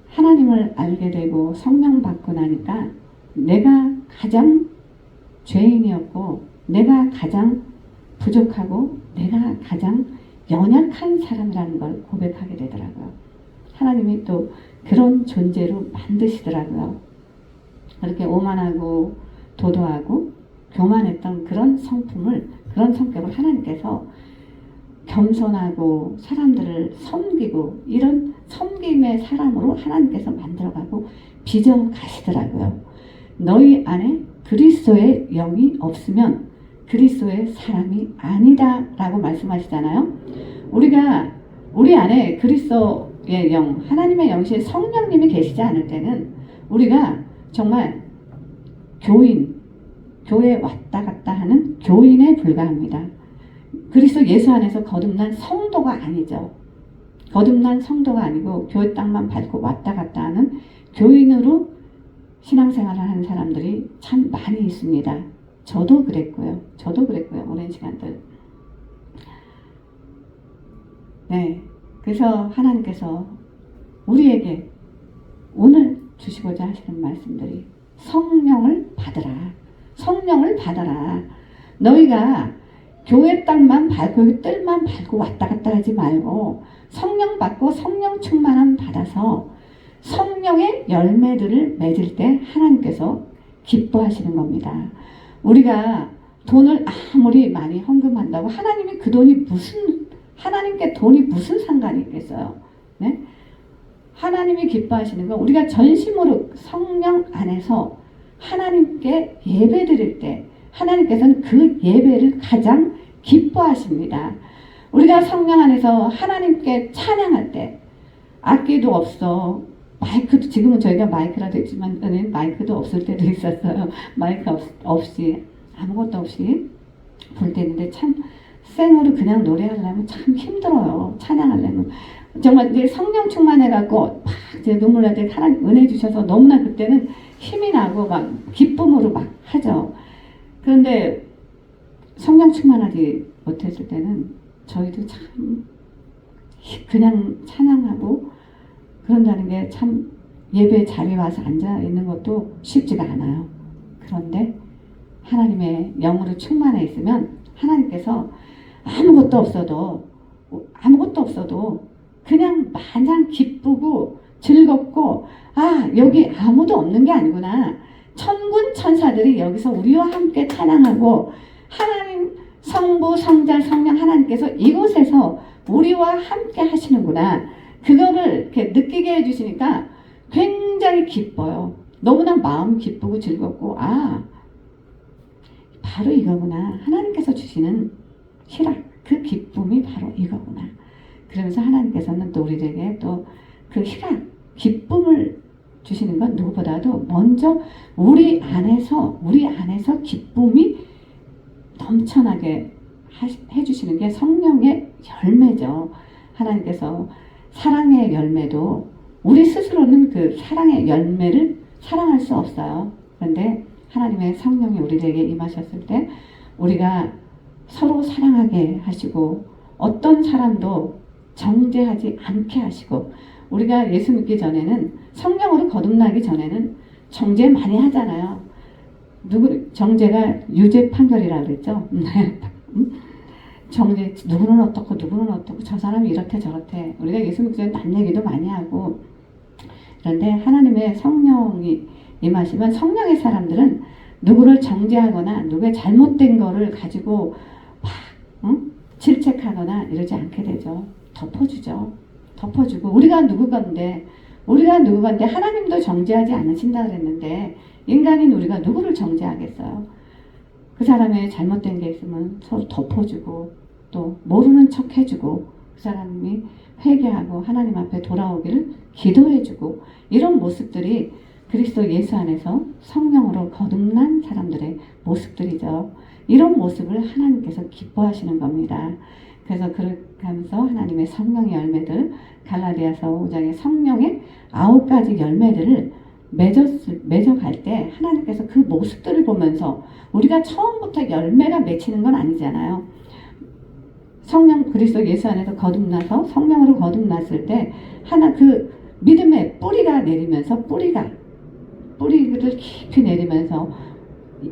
하나님을 알게 되고 성령 받고 나니까 내가 가장 죄인이었고 내가 가장 부족하고 내가 가장 연약한 사람이라는 걸 고백하게 되더라고요. 하나님이 또 그런 존재로 만드시더라고요. 그렇게 오만하고 도도하고 교만했던 그런 성품을, 그런 성격을 하나님께서 겸손하고 사람들을 섬기고 이런 섬김의 사람으로 하나님께서 만들어가고 빚어 가시더라고요. 너희 안에 그리스도의 영이 없으면 그리스도의 사람이 아니다 라고 말씀하시잖아요. 우리 안에 그리스도의 영, 하나님의 영이신 성령님이 계시지 않을 때는 우리가 정말 교회에 왔다 갔다 하는 교인에 불과합니다. 그리스도 예수 안에서 거듭난 성도가 아니죠. 거듭난 성도가 아니고 교회 땅만 밟고 왔다 갔다 하는 교인으로 신앙생활을 하는 사람들이 참 많이 있습니다. 저도 그랬고요. 오랜 시간들. 네. 그래서 하나님께서 우리에게 오늘 주시고자 하시는 말씀들이 성령을 받으라. 성령을 받아라. 너희가 교회 땅만 밟고 여기 뜰만 밟고 왔다 갔다 하지 말고 성령 받고 성령 충만함 받아서 성령의 열매들을 맺을 때 하나님께서 기뻐하시는 겁니다. 우리가 돈을 아무리 많이 헌금한다고 하나님이 그 돈이 하나님께 돈이 무슨 상관이 있겠어요? 네? 하나님이 기뻐하시는 건 우리가 전심으로 성령 안에서 하나님께 예배 드릴 때 하나님께서는 그 예배를 가장 기뻐하십니다. 우리가 성령 안에서 하나님께 찬양할 때 악기도 없어. 마이크도, 지금은 저희가 마이크라도 있지만 마이크도 없을 때도 있었어요. 마이크 없이 아무것도 없이 부를 때 있는데 참 생으로 그냥 노래하려면 참 힘들어요. 찬양하려면 정말 이제 성령 충만해갖고 막 이제 눈물 날 때 하나님 은혜 주셔서 너무나 그때는 힘이 나고 막 기쁨으로 막 하죠. 그런데 성령 충만하지 못했을 때는 저희도 참 그냥 찬양하고 그런다는 게 참 예배 자리에 와서 앉아 있는 것도 쉽지가 않아요. 그런데 하나님의 영으로 충만해 있으면 하나님께서 아무것도 없어도 그냥 마냥 기쁘고 즐겁고 여기 아무도 없는 게 아니구나. 천군 천사들이 여기서 우리와 함께 찬양하고 하나님 성부 성자 성령 하나님께서 이곳에서 우리와 함께 하시는구나. 그거를 이렇게 느끼게 해주시니까 굉장히 기뻐요. 너무나 마음 기쁘고 즐겁고 바로 이거구나. 하나님께서 주시는 희락, 그 기쁨이 바로 이거구나. 그러면서 하나님께서는 또 우리에게 또 그 희락, 기쁨을 주시는 건 누구보다도 먼저 우리 안에서 기쁨이 넘쳐나게 해주시는 게 성령의 열매죠. 하나님께서 사랑의 열매도 우리 스스로는 그 사랑의 열매를 사랑할 수 없어요. 그런데 하나님의 성령이 우리에게 임하셨을 때 우리가 서로 사랑하게 하시고 어떤 사람도 정죄하지 않게 하시고 우리가 예수 믿기 전에는 성령으로 거듭나기 전에는 정죄 많이 하잖아요. 정죄가 유죄 판결이라고 그랬죠. 정죄 누구는 어떻고 저 사람이 이렇대 저렇대 우리가 예수 믿기 전에 남 얘기도 많이 하고 그런데 하나님의 성령이 임하시면 성령의 사람들은 누구를 정죄하거나 누구의 잘못된 거를 가지고 막 질책하거나 이러지 않게 되죠. 덮어주고 우리가 누구건데 하나님도 정죄하지 않으신다 그랬는데 인간인 우리가 누구를 정죄하겠어요. 그 사람의 잘못된 게 있으면 서로 덮어주고 또 모르는 척 해주고 그 사람이 회개하고 하나님 앞에 돌아오기를 기도해주고 이런 모습들이 그리스도 예수 안에서 성령으로 거듭난 사람들의 모습들이죠. 이런 모습을 하나님께서 기뻐하시는 겁니다. 그래서 그렇게 하면서 하나님의 성령의 열매들 갈라디아서 5장의 성령의 9가지 열매들을 맺어갈 때 하나님께서 그 모습들을 보면서 우리가 처음부터 열매가 맺히는 건 아니잖아요. 성령 그리스도 예수 안에서 거듭나서 성령으로 거듭났을 때 하나 그 믿음의 뿌리가 내리면서 뿌리를 깊이 내리면서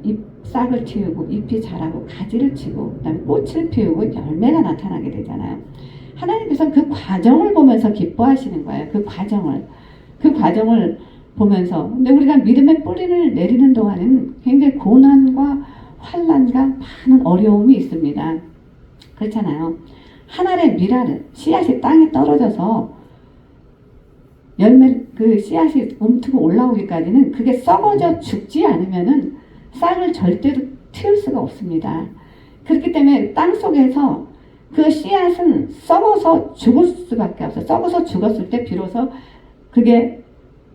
잎 싹을 틔우고 잎이 자라고 가지를 치고 그다음에 꽃을 피우고 열매가 나타나게 되잖아요. 하나님께서 그 과정을 보면서 기뻐하시는 거예요. 그 과정을 보면서. 근데 우리가 믿음의 뿌리를 내리는 동안에는 굉장히 고난과 환난과 많은 어려움이 있습니다. 그렇잖아요. 한 알의 밀알은 씨앗이 땅에 떨어져서 그 씨앗이 움트고 올라오기까지는 그게 썩어져 죽지 않으면은 싹을 절대로 틔울 수가 없습니다. 그렇기 때문에 땅 속에서 그 씨앗은 썩어서 죽을 수밖에 없어요. 썩어서 죽었을 때 비로소 그게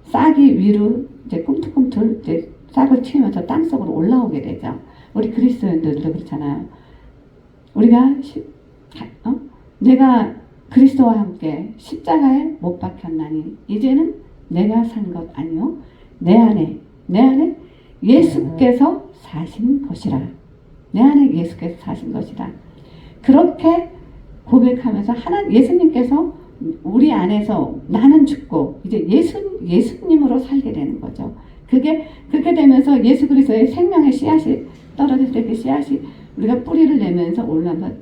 싹이 위로 이제 꿈틀꿈틀 이제 싹을 틔우면서 땅 속으로 올라오게 되죠. 우리 그리스도인들도 그렇잖아요. 우리가 내가 그리스도와 함께 십자가에 못 박혔나니 이제는 내가 산 것 아니요 내 안에 예수께서 사신 것이라. 내 안에 예수께서 사신 것이라. 그렇게 고백하면서 예수님께서 우리 안에서 나는 죽고 이제 예수님으로 살게 되는 거죠. 그게 그렇게 되면서 예수 그리스도의 생명의 씨앗이 떨어질 때 그 씨앗이 우리가 뿌리를 내면서 올라면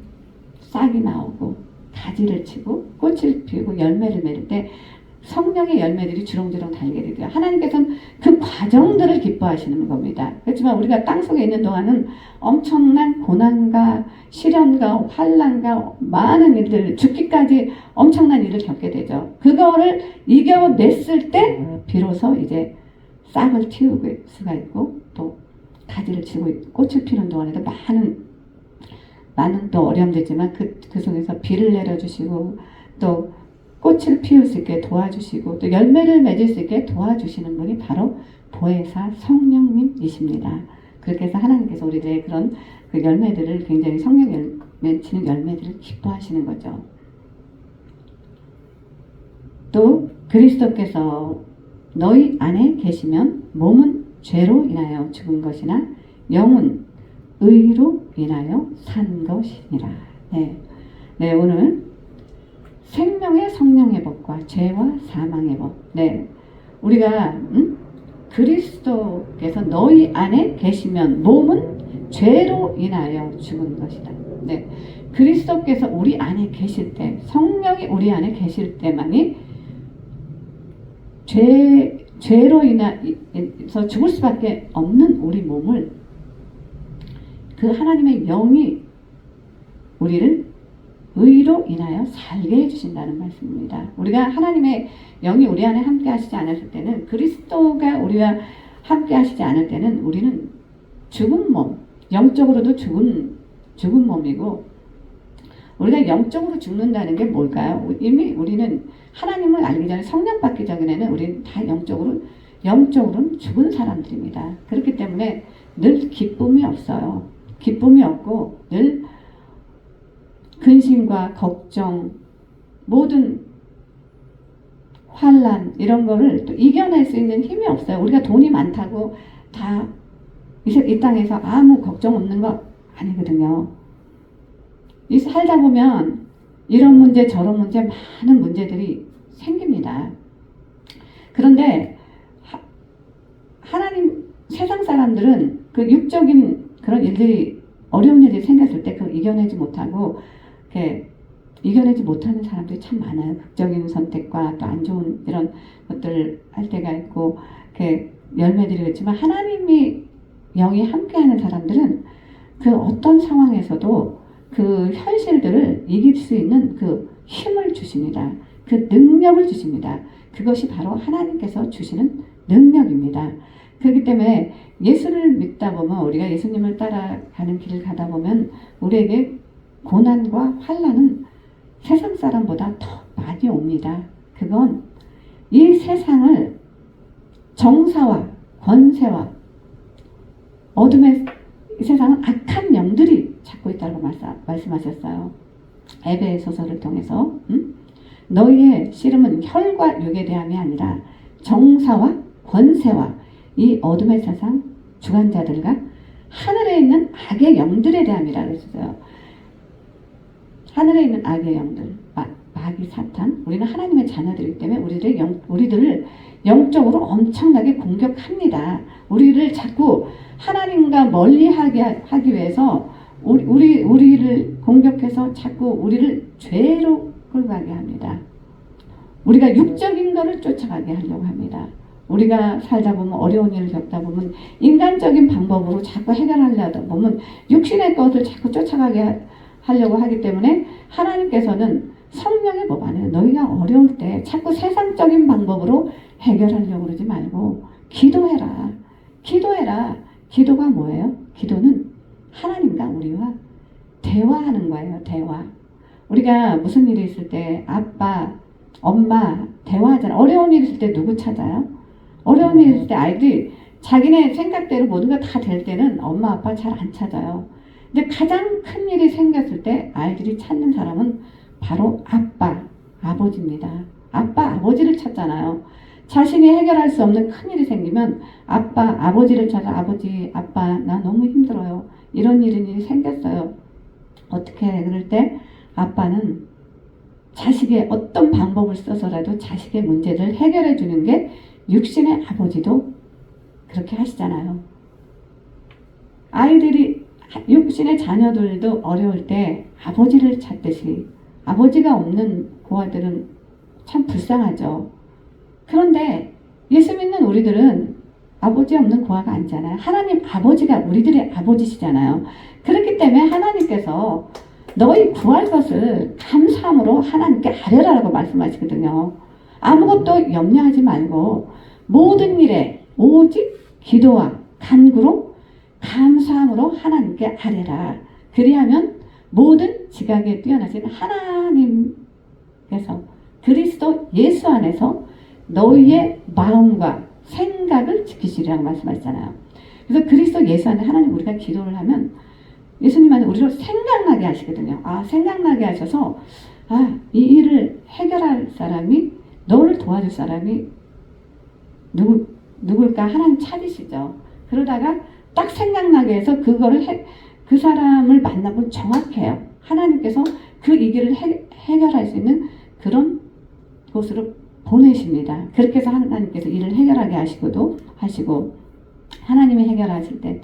싹이 나오고 가지를 치고 꽃을 피우고 열매를 맺을 때 성령의 열매들이 주렁주렁 달게 되고요. 하나님께서는 그 과정들을 기뻐하시는 겁니다. 그렇지만 우리가 땅속에 있는 동안은 엄청난 고난과 시련과 환난과 많은 일들, 죽기까지 엄청난 일을 겪게 되죠. 그거를 이겨냈을 때 비로소 이제 싹을 틔울 수가 있고 또 가지를 치고 꽃을 피우는 동안에도 많은 또 어려움도 있지만 그 속에서 비를 내려주시고 또 꽃을 피울 수 있게 도와주시고 또 열매를 맺을 수 있게 도와주시는 분이 바로 보혜사 성령님이십니다. 그렇게 해서 하나님께서 우리들의 그런 그 열매들을 굉장히 성령 맺히는 열매들을 기뻐하시는 거죠. 또 그리스도께서 너희 안에 계시면 몸은 죄로 인하여 죽은 것이나 영은 의로 인하여 산 것이니라. 네, 오늘 생명의 성령의 법과 죄와 사망의 법. 네, 우리가 그리스도께서 너희 안에 계시면 몸은 죄로 인하여 죽은 것이다. 네, 그리스도께서 우리 안에 계실 때, 성령이 우리 안에 계실 때만이 죄로 인해서 죽을 수밖에 없는 우리 몸을 그 하나님의 영이 우리를 의로 인하여 살게 해주신다는 말씀입니다. 우리가 하나님의 영이 우리 안에 함께 하시지 않았을 때는, 그리스도가 우리와 함께 하시지 않을 때는 우리는 죽은 몸, 영적으로도 죽은 몸이고, 우리가 영적으로 죽는다는 게 뭘까요? 이미 우리는 하나님을 알기 전에, 성령 받기 전에는 우리는 다 영적으로는 죽은 사람들입니다. 그렇기 때문에 늘 기쁨이 없어요. 기쁨이 없고 늘 근심과 걱정, 모든 환난 이런 거를 또 이겨낼 수 있는 힘이 없어요. 우리가 돈이 많다고 다 이 땅에서 아무 걱정 없는 거 아니거든요. 살다 보면 이런 문제 저런 문제 많은 문제들이 생깁니다. 그런데 하나님 세상 사람들은 그 육적인 그런 일들이, 어려운 일이 생겼을 때 그걸 이겨내지 못하고 이겨내지 못하는 사람들이 참 많아요. 극적인 선택과 또 안 좋은 이런 것들을 할 때가 있고 열매들이 있지만, 하나님이 영이 함께하는 사람들은 그 어떤 상황에서도 그 현실들을 이길 수 있는 그 힘을 주십니다. 그 능력을 주십니다. 그것이 바로 하나님께서 주시는 능력입니다. 그렇기 때문에 예수를 믿다 보면, 우리가 예수님을 따라가는 길을 가다 보면 우리에게 고난과 환난은 세상 사람보다 더 많이 옵니다. 그건 이 세상을 정사와 권세와 어둠의 세상은 악한 영들이 잡고 있다고 말씀하셨어요. 에베소서를 통해서 너희의 씨름은 혈과 육에 대함이 아니라 정사와 권세와 이 어둠의 세상 주관자들과 하늘에 있는 악의 영들에 대함이라 그랬어요. 하늘에 있는 악의 영들, 마귀 사탄, 우리는 하나님의 자녀들이기 때문에 우리들을 영적으로 엄청나게 공격합니다. 우리를 자꾸 하나님과 멀리하기 위해서 우리를 공격해서 자꾸 우리를 죄로 끌어가게 합니다. 우리가 육적인 것을 쫓아가게 하려고 합니다. 우리가 살다 보면 어려운 일을 겪다 보면 인간적인 방법으로 자꾸 해결하려다 보면 육신의 것을 자꾸 쫓아가게 하려고 하기 때문에 하나님께서는 성령의 법 안에 너희가 어려울 때 자꾸 세상적인 방법으로 해결하려고 그러지 말고 기도해라. 기도해라. 기도가 뭐예요? 기도는 하나님과 우리와 대화하는 거예요. 대화. 우리가 무슨 일이 있을 때 아빠, 엄마 대화하잖아. 어려운 일 있을 때 누구 찾아요? 어려운 일 있을 때 아이들이 자기네 생각대로 모든 거 다 될 때는 엄마, 아빠 잘 안 찾아요. 근데 가장 큰 일이 생겼을 때 아이들이 찾는 사람은 바로 아빠, 아버지입니다. 아빠, 아버지를 찾잖아요. 자신이 해결할 수 없는 큰 일이 생기면 아빠, 아버지를 찾아. 아버지, 아빠 나 너무 힘들어요. 이런 일이 생겼어요. 어떻게 해? 그럴 때 아빠는 자식의 어떤 방법을 써서라도 자식의 문제를 해결해 주는 게 육신의 아버지도 그렇게 하시잖아요. 아이들이 육신의 자녀들도 어려울 때 아버지를 찾듯이 아버지가 없는 고아들은 참 불쌍하죠. 그런데 예수 믿는 우리들은 아버지 없는 고아가 아니잖아요. 하나님 아버지가 우리들의 아버지시잖아요. 그렇기 때문에 하나님께서 너희 구할 것을 감사함으로 하나님께 아뢰라라고 말씀하시거든요. 아무것도 염려하지 말고 모든 일에 오직 기도와 간구로 감사함으로 하나님께 아뢰라. 그리하면 모든 지각에 뛰어나신 하나님께서 그리스도 예수 안에서 너희의 마음과 생각을 지키시리라고 말씀하셨잖아요. 그래서 그리스도 예수 안에 하나님 우리가 기도를 하면 예수님은 우리를 생각나게 하시거든요. 생각나게 하셔서 이 일을 해결할 사람이 너를 도와줄 사람이 누굴까 하나님 찾으시죠. 그러다가 딱 생각나게 해서 그 사람을 만나면 정확해요. 하나님께서 그 이 길을 해결할 수 있는 그런 곳으로 보내십니다. 그렇게 해서 하나님께서 일을 해결하게 하시고 하나님이 해결하실 때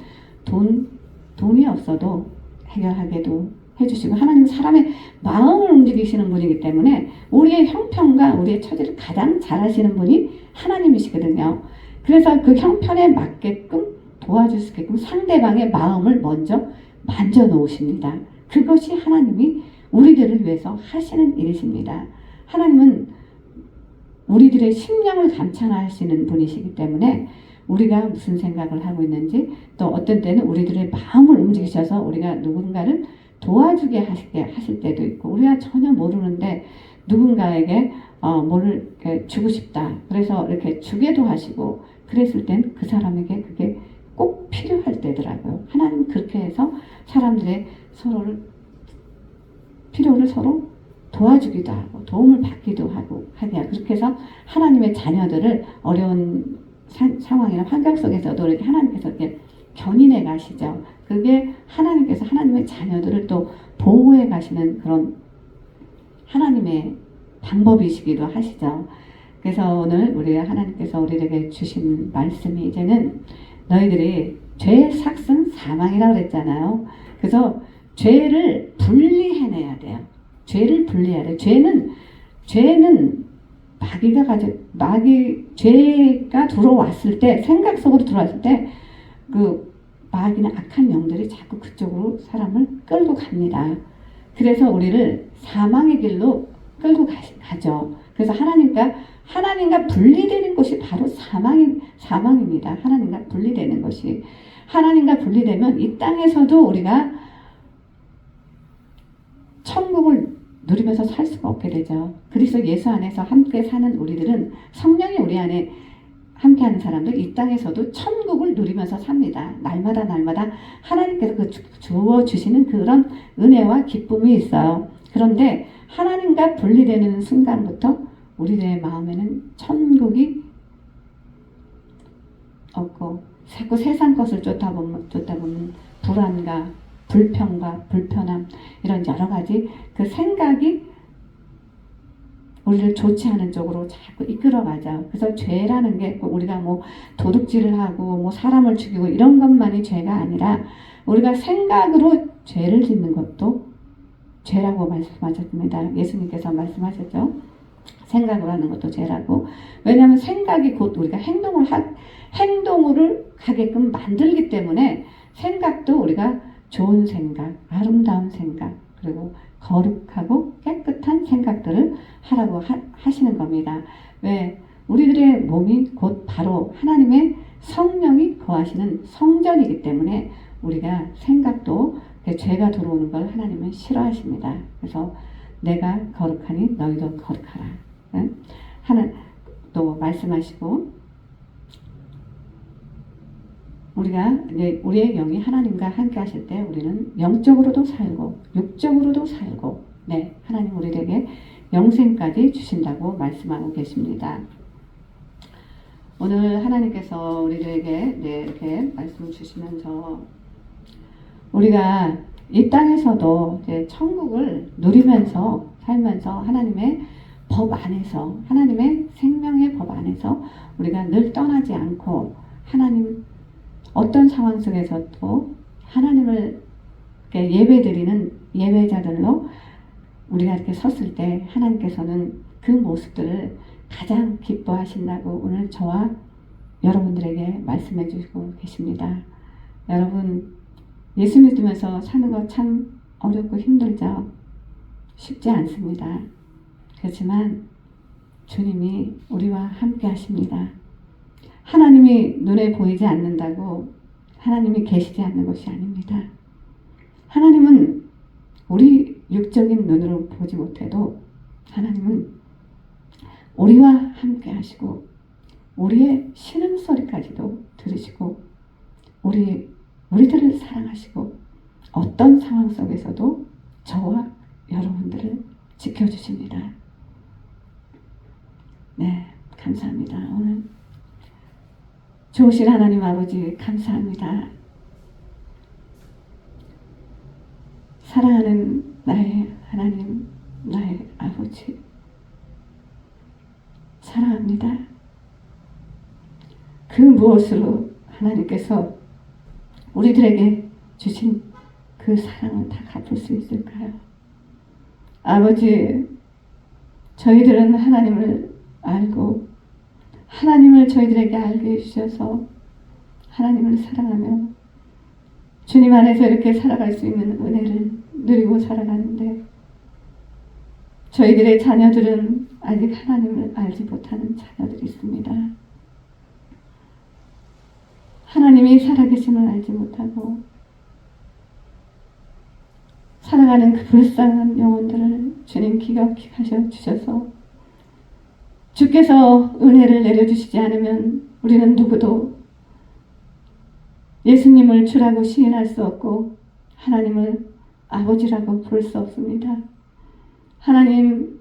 돈이 없어도 해결하게도 해주시고 하나님은 사람의 마음을 움직이시는 분이기 때문에 우리의 형편과 우리의 처지를 가장 잘 하시는 분이 하나님이시거든요. 그래서 그 형편에 맞게끔 도와줄 수 있게끔 상대방의 마음을 먼저 만져 놓으십니다. 그것이 하나님이 우리들을 위해서 하시는 일이십니다. 하나님은 우리들의 심령을 감찰하시는 분이시기 때문에 우리가 무슨 생각을 하고 있는지 또 어떤 때는 우리들의 마음을 움직이셔서 우리가 누군가를 도와주게 하실 때도 있고 우리가 전혀 모르는데 누군가에게 뭐를 주고 싶다. 그래서 이렇게 주게도 하시고 그랬을 땐 그 사람에게 그게 꼭 필요할 때더라고요. 하나님 그렇게 해서 사람들의 필요를 서로 도와주기도 하고 도움을 받기도 하고 하게 그렇게 해서 하나님의 자녀들을 어려운 상황이나 환경 속에서도 이렇게 하나님께서 이렇게 견인해 가시죠. 그게 하나님께서 하나님의 자녀들을 또 보호해 가시는 그런 하나님의 방법이시기도 하시죠. 그래서 오늘 하나님께서 우리에게 주신 말씀이 이제는 너희들이 죄의 삭은 사망이라고 그랬잖아요. 그래서 죄를 분리해내야 돼요. 죄를 분리해야 돼요. 죄는 죄가 들어왔을 때, 생각 속으로 들어왔을 때, 그 마귀나 악한 영들이 자꾸 그쪽으로 사람을 끌고 갑니다. 그래서 우리를 사망의 길로 끌고 가죠. 그래서 하나님과 분리되는 것이 바로 사망입니다. 하나님과 분리되는 것이. 하나님과 분리되면 이 땅에서도 우리가 천국을 누리면서 살 수가 없게 되죠. 그리스도 예수 안에서 함께 사는 우리들은 성령이 우리 안에 함께하는 사람들 이 땅에서도 천국을 누리면서 삽니다. 날마다 하나님께서 주어주시는 그런 은혜와 기쁨이 있어요. 그런데 하나님과 분리되는 순간부터 우리들의 마음에는 천국이 없고 자꾸 세상 것을 쫓다 보면 불안과 불평과 불편함 이런 여러 가지 그 생각이 우리를 좋지 않은 쪽으로 자꾸 이끌어가죠. 그래서 죄라는 게 우리가 뭐 도둑질을 하고 뭐 사람을 죽이고 이런 것만이 죄가 아니라 우리가 생각으로 죄를 짓는 것도 죄라고 말씀하셨습니다. 예수님께서 말씀하셨죠. 생각으로 하는 것도 죄라고. 왜냐하면 생각이 곧 우리가 행동을 하게끔 만들기 때문에 생각도 우리가 좋은 생각, 아름다운 생각, 그리고 거룩하고 깨끗한 생각들을 하라고 하시는 겁니다. 왜? 우리들의 몸이 곧 바로 하나님의 성령이 거하시는 성전이기 때문에 우리가 생각도 죄가 들어오는 걸 하나님은 싫어하십니다. 그래서 내가 거룩하니 너희도 거룩하라. 하나 또 말씀하시고 우리가 이제 우리의 영이 하나님과 함께 하실 때 우리는 영적으로도 살고 육적으로도 살고 하나님 우리에게 영생까지 주신다고 말씀하고 계십니다. 오늘 하나님께서 우리들에게 이렇게 말씀 주시면서 우리가 이 땅에서도 이제 천국을 누리면서 살면서 하나님의 법 안에서 하나님의 생명의 법 안에서 우리가 늘 떠나지 않고 하나님 어떤 상황 속에서도 하나님을 예배드리는 예배자들로 우리가 이렇게 섰을 때 하나님께서는 그 모습들을 가장 기뻐하신다고 오늘 저와 여러분들에게 말씀해 주시고 계십니다. 여러분 예수 믿으면서 사는 거 참 어렵고 힘들죠. 쉽지 않습니다. 그렇지만 주님이 우리와 함께 하십니다. 하나님이 눈에 보이지 않는다고 하나님이 계시지 않는 것이 아닙니다. 하나님은 우리 육적인 눈으로 보지 못해도 하나님은 우리와 함께 하시고 우리의 신음소리까지도 들으시고 우리들을 사랑하시고 어떤 상황 속에서도 저와 여러분들을 지켜주십니다. 감사합니다. 오늘 좋으신 하나님 아버지 감사합니다. 사랑하는 나의 하나님, 나의 아버지 사랑합니다. 그 무엇으로 하나님께서 우리들에게 주신 그 사랑을 다 갚을 수 있을까요? 아버지, 저희들은 하나님을 알고 하나님을 저희들에게 알게 해주셔서 하나님을 사랑하며 주님 안에서 이렇게 살아갈 수 있는 은혜를 누리고 살아가는데 저희들의 자녀들은 아직 하나님을 알지 못하는 자녀들이 있습니다. 하나님이 살아계심을 알지 못하고 살아가는 그 불쌍한 영혼들을 주님 기억히 하셔 주셔서 주께서 은혜를 내려주시지 않으면 우리는 누구도 예수님을 주라고 시인할 수 없고 하나님을 아버지라고 부를 수 없습니다. 하나님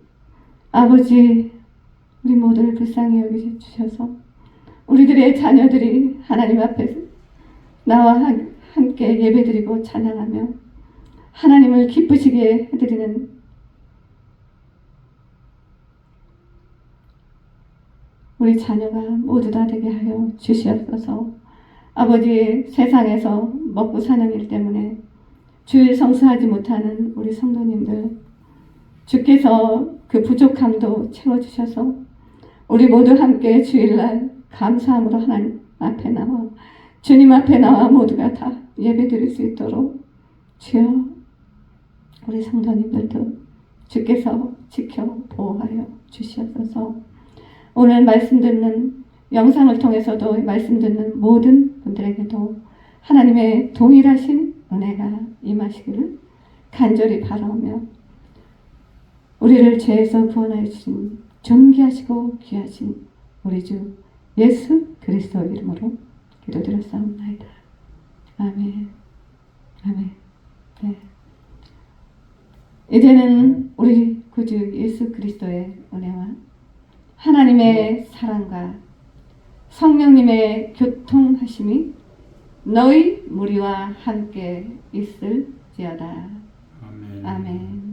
아버지 우리 모두를 불쌍히 여기주셔서 우리들의 자녀들이 하나님 앞에서 나와 함께 예배드리고 찬양하며 하나님을 기쁘시게 해드리는 우리 자녀가 모두 다 되게 하여 주시옵소서. 아버지 세상에서 먹고 사는 일 때문에 주일 성수하지 못하는 우리 성도님들 주께서 그 부족함도 채워주셔서 우리 모두 함께 주일날 감사함으로 하나님 앞에 나와 주님 앞에 나와 모두가 다 예배드릴 수 있도록 주여 우리 성도님들도 주께서 지켜 보호하여 주시옵소서. 오늘 말씀 듣는 영상을 통해서도 말씀 듣는 모든 분들에게도 하나님의 동일하신 은혜가 임하시기를 간절히 바라오며 우리를 죄에서 구원하여 주신 존귀하시고 귀하신 우리 주 예수 그리스도 이름으로 기도드렸사옵나이다. 아멘. 아멘. 이제는 우리 구주 예수 그리스도의 은혜와 하나님의 사랑과 성령님의 교통하심이 너희 무리와 함께 있을지어다. 아멘. 아멘.